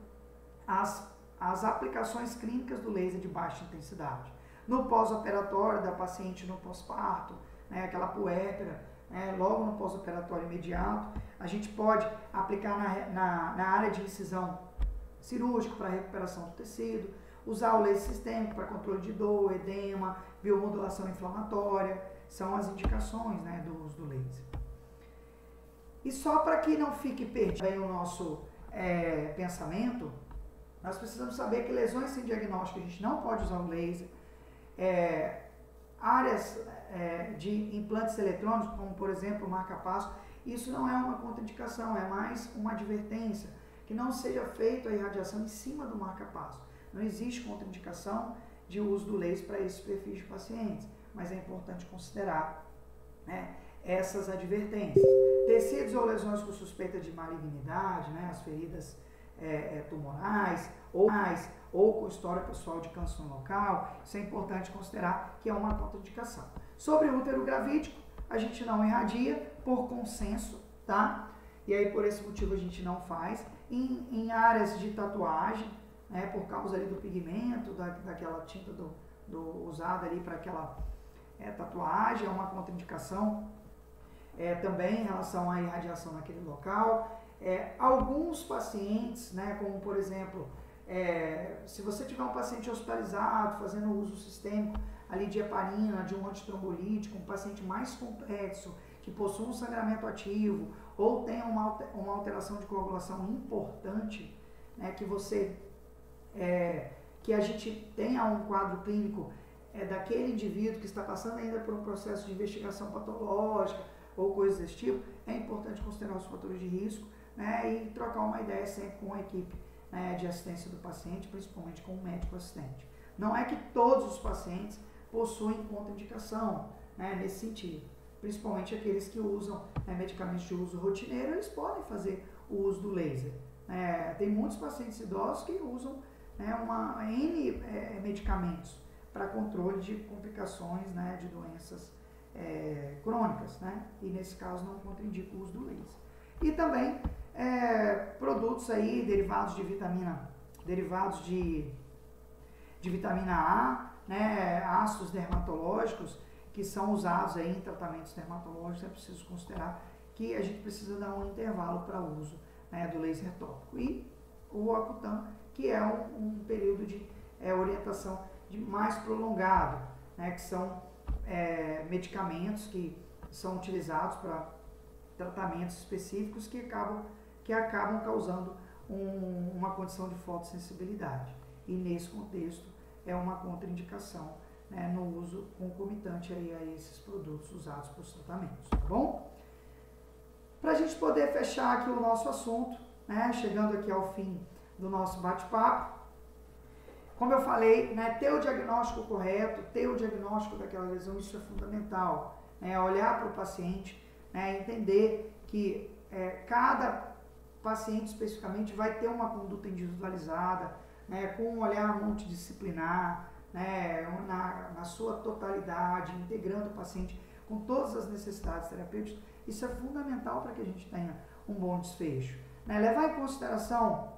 as aplicações clínicas do laser de baixa intensidade. No pós-operatório da paciente no pós-parto, né, aquela puérpera, logo no pós-operatório imediato, a gente pode aplicar na área de incisão cirúrgica para recuperação do tecido, usar o laser sistêmico para controle de dor, edema, biomodulação inflamatória, são as indicações, né, do uso do laser. E só para que não fique perdido aí o nosso pensamento, nós precisamos saber que lesões sem diagnóstico a gente não pode usar o laser. Áreas de implantes eletrônicos, como por exemplo o marca-passo, isso não é uma contraindicação, é mais uma advertência, que não seja feita a irradiação em cima do marca-passo. Não existe contraindicação de uso do laser para esses perfis de pacientes, mas é importante considerar, né, essas advertências. Tecidos ou lesões com suspeita de malignidade, né, as feridas tumorais ou com história pessoal de câncer no local, isso é importante considerar que é uma contraindicação. Sobre o útero gravídico, a gente não irradia por consenso, tá? E aí por esse motivo a gente não faz. Em áreas de tatuagem, né, por causa ali do pigmento, daquela tinta usada ali para aquela tatuagem, é uma contraindicação também em relação à irradiação naquele local. Alguns pacientes, né, como por exemplo, se você tiver um paciente hospitalizado, fazendo uso sistêmico ali de heparina, de um antitrombolítico, um paciente mais complexo, que possui um sangramento ativo, ou tenha uma alteração de coagulação importante, né, que a gente tenha um quadro clínico daquele indivíduo que está passando ainda por um processo de investigação patológica ou coisas desse tipo, é importante considerar os fatores de risco, né, e trocar uma ideia sempre com a equipe, né, de assistência do paciente, principalmente com o médico assistente. Não é que todos os pacientes possuem contraindicação, né, nesse sentido. Principalmente aqueles que usam medicamentos de uso rotineiro, eles podem fazer o uso do laser. Tem muitos pacientes idosos que usam N medicamentos para controle de complicações, né, de doenças crônicas, né, e nesse caso não contraindica o uso do laser. E também produtos aí, derivados de vitamina A, né, ácidos dermatológicos, que são usados aí em tratamentos dermatológicos. É preciso considerar que a gente precisa dar um intervalo para uso, né, do laser tópico. E o Accutane, que é um período de orientação mais prolongado, né, que são medicamentos que são utilizados para tratamentos específicos que acabam causando uma condição de fotossensibilidade. E nesse contexto é uma contraindicação, né, no uso concomitante aí a esses produtos usados para os tratamentos, tá bom? Para a gente poder fechar aqui o nosso assunto, né, chegando aqui ao fim do nosso bate-papo, como eu falei, né, ter o diagnóstico correto, ter o diagnóstico daquela lesão, isso é fundamental, né, olhar para o paciente, né, entender que cada paciente especificamente vai ter uma conduta individualizada, né, com um olhar multidisciplinar, né, na sua totalidade, integrando o paciente com todas as necessidades terapêuticas. Isso é fundamental para que a gente tenha um bom desfecho, né? Levar em consideração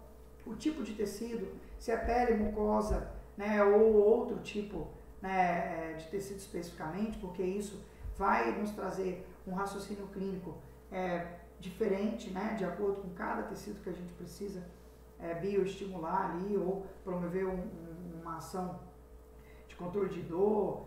o tipo de tecido, se é pele, mucosa, né, ou outro tipo, né, de tecido especificamente, porque isso vai nos trazer um raciocínio clínico diferente, né, de acordo com cada tecido que a gente precisa bioestimular ali, ou promover uma ação de controle de dor,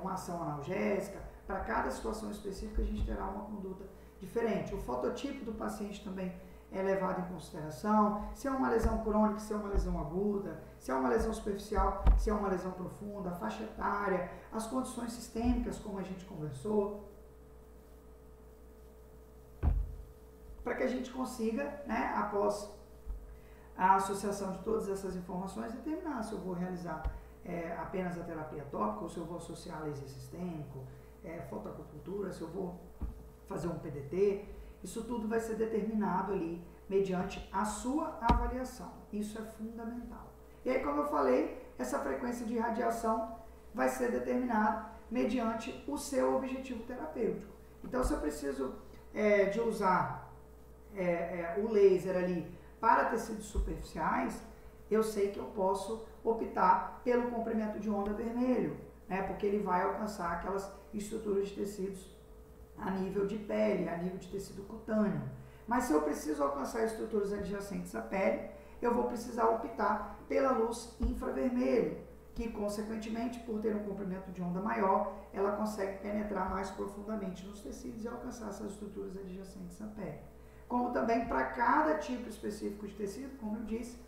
uma ação analgésica. Para cada situação específica a gente terá uma conduta diferente. O fototipo do paciente também é levado em consideração, se é uma lesão crônica, se é uma lesão aguda, se é uma lesão superficial, se é uma lesão profunda, a faixa etária, as condições sistêmicas, como a gente conversou, para que a gente consiga, né, após a associação de todas essas informações, determinar se eu vou realizar apenas a terapia tópica, ou se eu vou associar laser sistêmico, fotoacupuntura, se eu vou fazer um PDT. Isso tudo vai ser determinado ali mediante a sua avaliação. Isso é fundamental. E aí, como eu falei, essa frequência de irradiação vai ser determinada mediante o seu objetivo terapêutico. Então, se eu preciso de usar o laser ali para tecidos superficiais, eu sei que eu posso optar pelo comprimento de onda vermelho, né, porque ele vai alcançar aquelas estruturas de tecidos a nível de pele, a nível de tecido cutâneo. Mas se eu preciso alcançar estruturas adjacentes à pele, eu vou precisar optar pela luz infravermelho, que consequentemente, por ter um comprimento de onda maior, ela consegue penetrar mais profundamente nos tecidos e alcançar essas estruturas adjacentes à pele. Como também para cada tipo específico de tecido, como eu disse,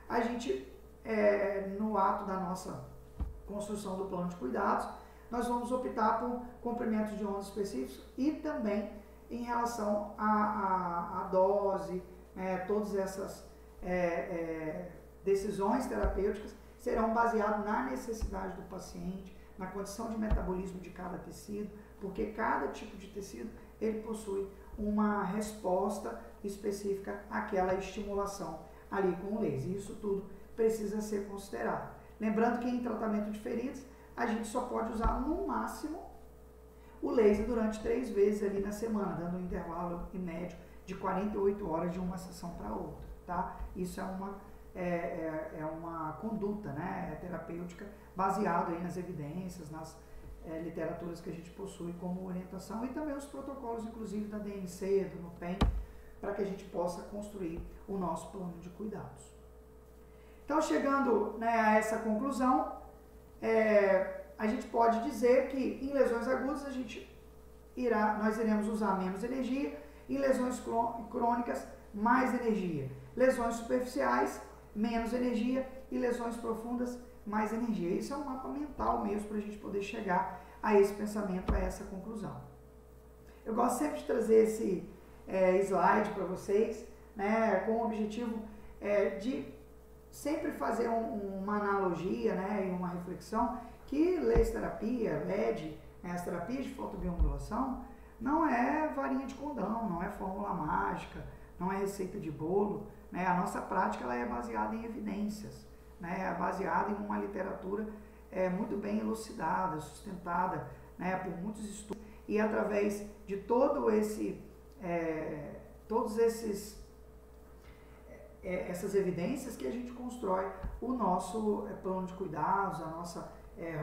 a gente, no ato da nossa construção do plano de cuidados, nós vamos optar por comprimentos de ondas específicos e também em relação à dose, todas essas decisões terapêuticas serão baseadas na necessidade do paciente, na condição de metabolismo de cada tecido, porque cada tipo de tecido ele possui uma resposta específica àquela estimulação ali com o laser. Isso tudo precisa ser considerado. Lembrando que em tratamento de feridas, a gente só pode usar no máximo o laser durante 3 vezes ali na semana, dando um intervalo em médio de 48 horas de uma sessão para outra, tá? Isso é uma conduta, né, terapêutica baseada aí nas evidências, nas literaturas que a gente possui como orientação e também os protocolos, inclusive da DNC, do NUPEM, para que a gente possa construir o nosso plano de cuidados. Então, chegando, né, a essa conclusão, a gente pode dizer que em lesões agudas nós iremos usar menos energia, em lesões crônicas, mais energia. Lesões superficiais, menos energia, e lesões profundas, mais energia. Isso é um mapa mental mesmo para a gente poder chegar a esse pensamento, a essa conclusão. Eu gosto sempre de trazer esse slide para vocês, né, com o objetivo de sempre fazer uma analogia, né, e uma reflexão que laser terapia, LED, as terapias de fotobiomodulação, não é varinha de condão, não é fórmula mágica, não é receita de bolo, né? A nossa prática ela é baseada em evidências, né? É baseada em uma literatura muito bem elucidada, sustentada, né, por muitos estudos, e através de todos esses essas evidências que a gente constrói o nosso plano de cuidados, a nossa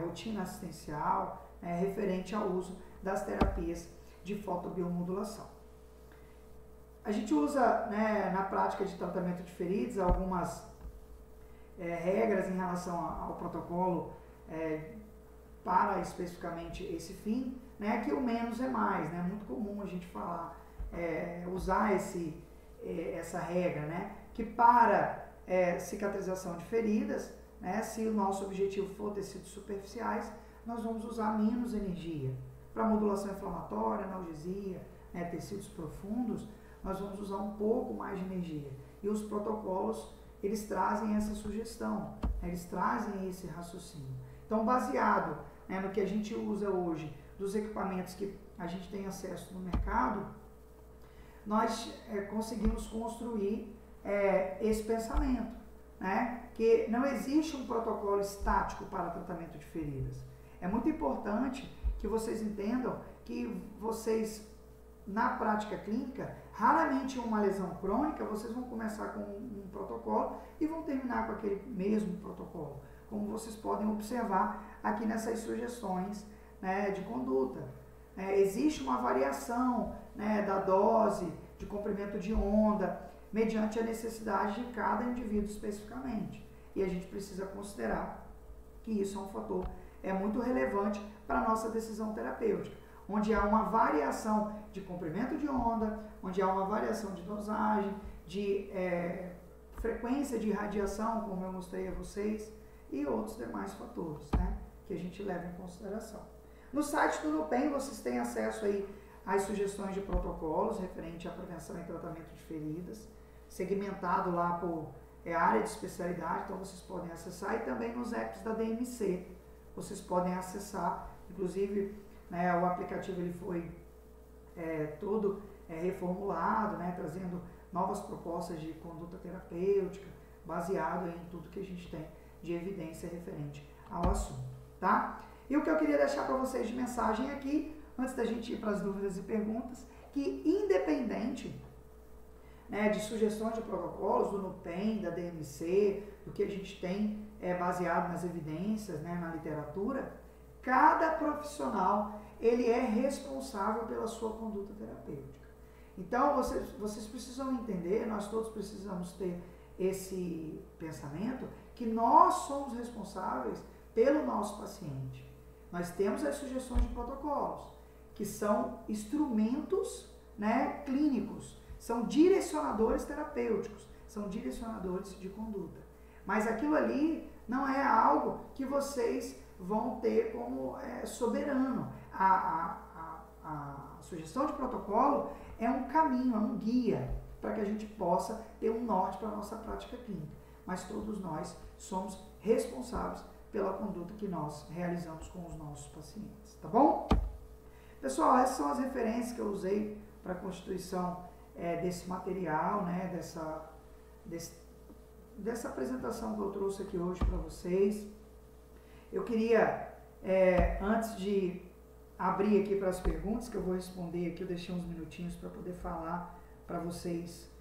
rotina assistencial, referente ao uso das terapias de fotobiomodulação. A gente usa, né, na prática de tratamento de feridas algumas regras em relação ao protocolo para especificamente esse fim, né, que o menos é mais, né, muito comum a gente falar, usar essa regra, né, que para cicatrização de feridas, né, se o nosso objetivo for tecidos superficiais, nós vamos usar menos energia. Para modulação inflamatória, analgesia, né, tecidos profundos, nós vamos usar um pouco mais de energia. E os protocolos, eles trazem essa sugestão, né, eles trazem esse raciocínio. Então, baseado, né, no que a gente usa hoje, dos equipamentos que a gente tem acesso no mercado, nós conseguimos construir esse pensamento, né, que não existe um protocolo estático para tratamento de feridas. É muito importante que vocês entendam que vocês, na prática clínica, raramente em uma lesão crônica, vocês vão começar com um protocolo e vão terminar com aquele mesmo protocolo, como vocês podem observar aqui nessas sugestões, né, de conduta. Existe uma variação, né, da dose de comprimento de onda, mediante a necessidade de cada indivíduo especificamente. E a gente precisa considerar que isso é um fator muito relevante para a nossa decisão terapêutica, onde há uma variação de comprimento de onda, onde há uma variação de dosagem, de frequência de irradiação, como eu mostrei a vocês, e outros demais fatores, né, que a gente leva em consideração. No site do NUPEM vocês têm acesso aí às sugestões de protocolos referente à prevenção e tratamento de feridas, segmentado lá por área de especialidade, então vocês podem acessar, e também nos apps da DMC, vocês podem acessar, inclusive, né, o aplicativo ele foi todo reformulado, né, trazendo novas propostas de conduta terapêutica, baseado em tudo que a gente tem de evidência referente ao assunto, tá? E o que eu queria deixar para vocês de mensagem aqui, antes da gente ir para as dúvidas e perguntas, que independente, né, de sugestões de protocolos do NUPEM, da DMC, do que a gente tem baseado nas evidências, né, na literatura, cada profissional ele é responsável pela sua conduta terapêutica. Então, vocês precisam entender, nós todos precisamos ter esse pensamento, que nós somos responsáveis pelo nosso paciente. Nós temos as sugestões de protocolos, que são instrumentos, né, clínicos, são direcionadores terapêuticos, são direcionadores de conduta. Mas aquilo ali não é algo que vocês vão ter como soberano. A sugestão de protocolo é um caminho, é um guia para que a gente possa ter um norte para a nossa prática clínica. Mas todos nós somos responsáveis pela conduta que nós realizamos com os nossos pacientes, tá bom? Pessoal, essas são as referências que eu usei para a constituição desse material, né, dessa apresentação que eu trouxe aqui hoje para vocês. Eu queria, antes de abrir aqui para as perguntas, que eu vou responder aqui, eu deixei uns minutinhos para poder falar para vocês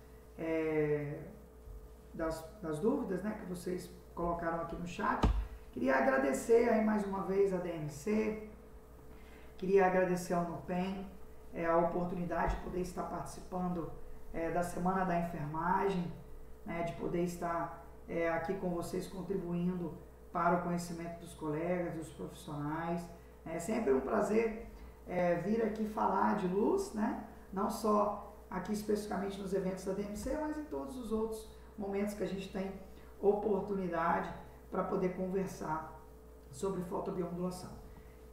das dúvidas, né, que vocês colocaram aqui no chat. Queria agradecer aí mais uma vez a DMC, queria agradecer ao NUPEM, a oportunidade de poder estar participando da Semana da Enfermagem, né, de poder estar aqui com vocês contribuindo para o conhecimento dos colegas, dos profissionais. É sempre um prazer vir aqui falar de luz, né, não só aqui especificamente nos eventos da DMC, mas em todos os outros momentos que a gente tem oportunidade para poder conversar sobre fotobiomodulação.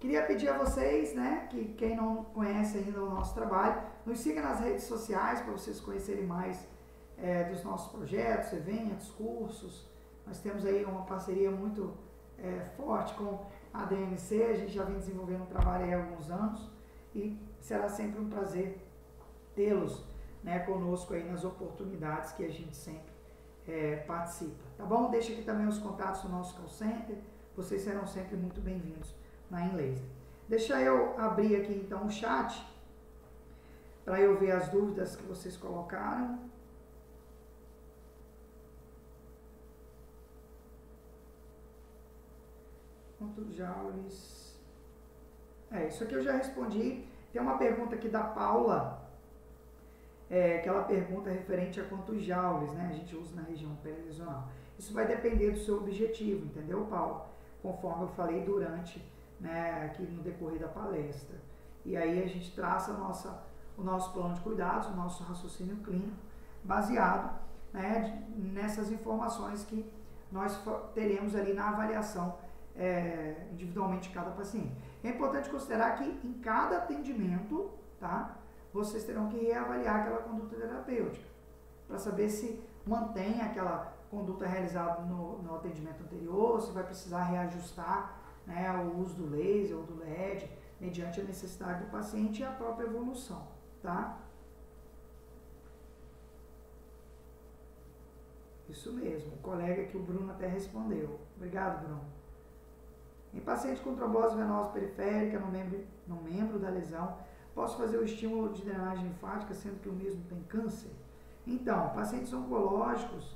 Queria pedir a vocês, né, que quem não conhece ainda o nosso trabalho, nos siga nas redes sociais para vocês conhecerem mais dos nossos projetos, eventos, cursos. Nós temos aí uma parceria muito forte com a DMC, a gente já vem desenvolvendo um trabalho aí há alguns anos e será sempre um prazer tê-los, né, conosco aí nas oportunidades que a gente sempre participa, tá bom? Deixa aqui também os contatos do nosso call center, vocês serão sempre muito bem-vindos na Inlaser. Deixa eu abrir aqui então o chat para eu ver as dúvidas que vocês colocaram. quantos joules? Isso aqui eu já respondi. Tem uma pergunta aqui da Paula, que ela pergunta referente a quantos joules, né, a gente usa na região perilesional. Isso vai depender do seu objetivo, entendeu, Paula? Conforme eu falei durante, né, aqui no decorrer da palestra. E aí a gente traça o nosso plano de cuidados, o nosso raciocínio clínico, baseado, né, nessas informações que nós teremos ali na avaliação individualmente de cada paciente. É importante considerar que em cada atendimento, tá, vocês terão que reavaliar aquela conduta terapêutica, para saber se mantém aquela conduta realizada no atendimento anterior, se vai precisar reajustar, né, o uso do laser ou do LED, mediante a necessidade do paciente e a própria evolução, tá? Isso mesmo, o colega aqui, o Bruno, até respondeu. Obrigado, Bruno. Em paciente com trombose venosa periférica no membro da lesão, posso fazer o estímulo de drenagem linfática, sendo que o mesmo tem câncer? Então, pacientes oncológicos,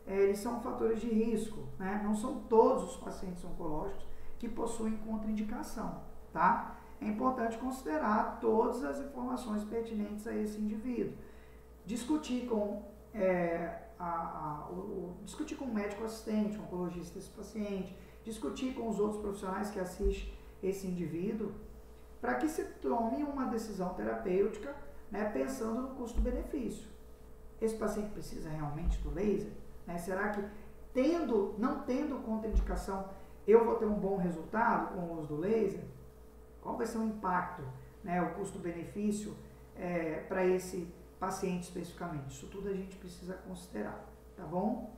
eles são fatores de risco, né? Não são todos os pacientes oncológicos que possuem contraindicação, tá? É importante considerar todas as informações pertinentes a esse indivíduo. Discutir com discutir com o médico assistente, o oncologista desse paciente, discutir com os outros profissionais que assistem esse indivíduo, para que se tome uma decisão terapêutica, né, pensando no custo-benefício. Esse paciente precisa realmente do laser? Né? Será que, não tendo contraindicação, eu vou ter um bom resultado com o uso do laser? Qual vai ser o impacto, né, o custo-benefício para esse paciente especificamente? Isso tudo a gente precisa considerar, tá bom?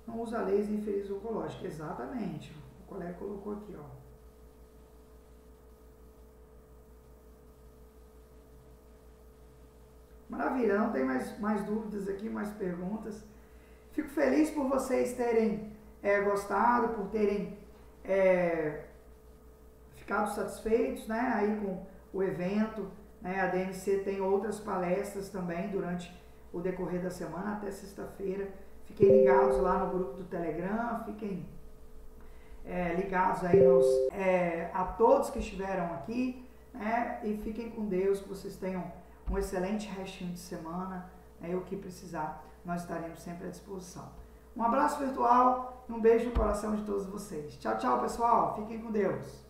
Não usa laser em ferida oncológica. Exatamente. O colega colocou aqui, ó. Maravilha, não tem mais dúvidas aqui, mais perguntas. Fico feliz por vocês terem gostado, por terem ficado satisfeitos, né, aí com o evento, né? A DMC tem outras palestras também durante o decorrer da semana, até sexta-feira. Fiquem ligados lá no grupo do Telegram, fiquem ligados aí a todos que estiveram aqui, né? E fiquem com Deus, que vocês tenham um excelente restinho de semana, né? E o que precisar, nós estaremos sempre à disposição. Um abraço virtual e um beijo no coração de todos vocês. Tchau, tchau, pessoal. Fiquem com Deus.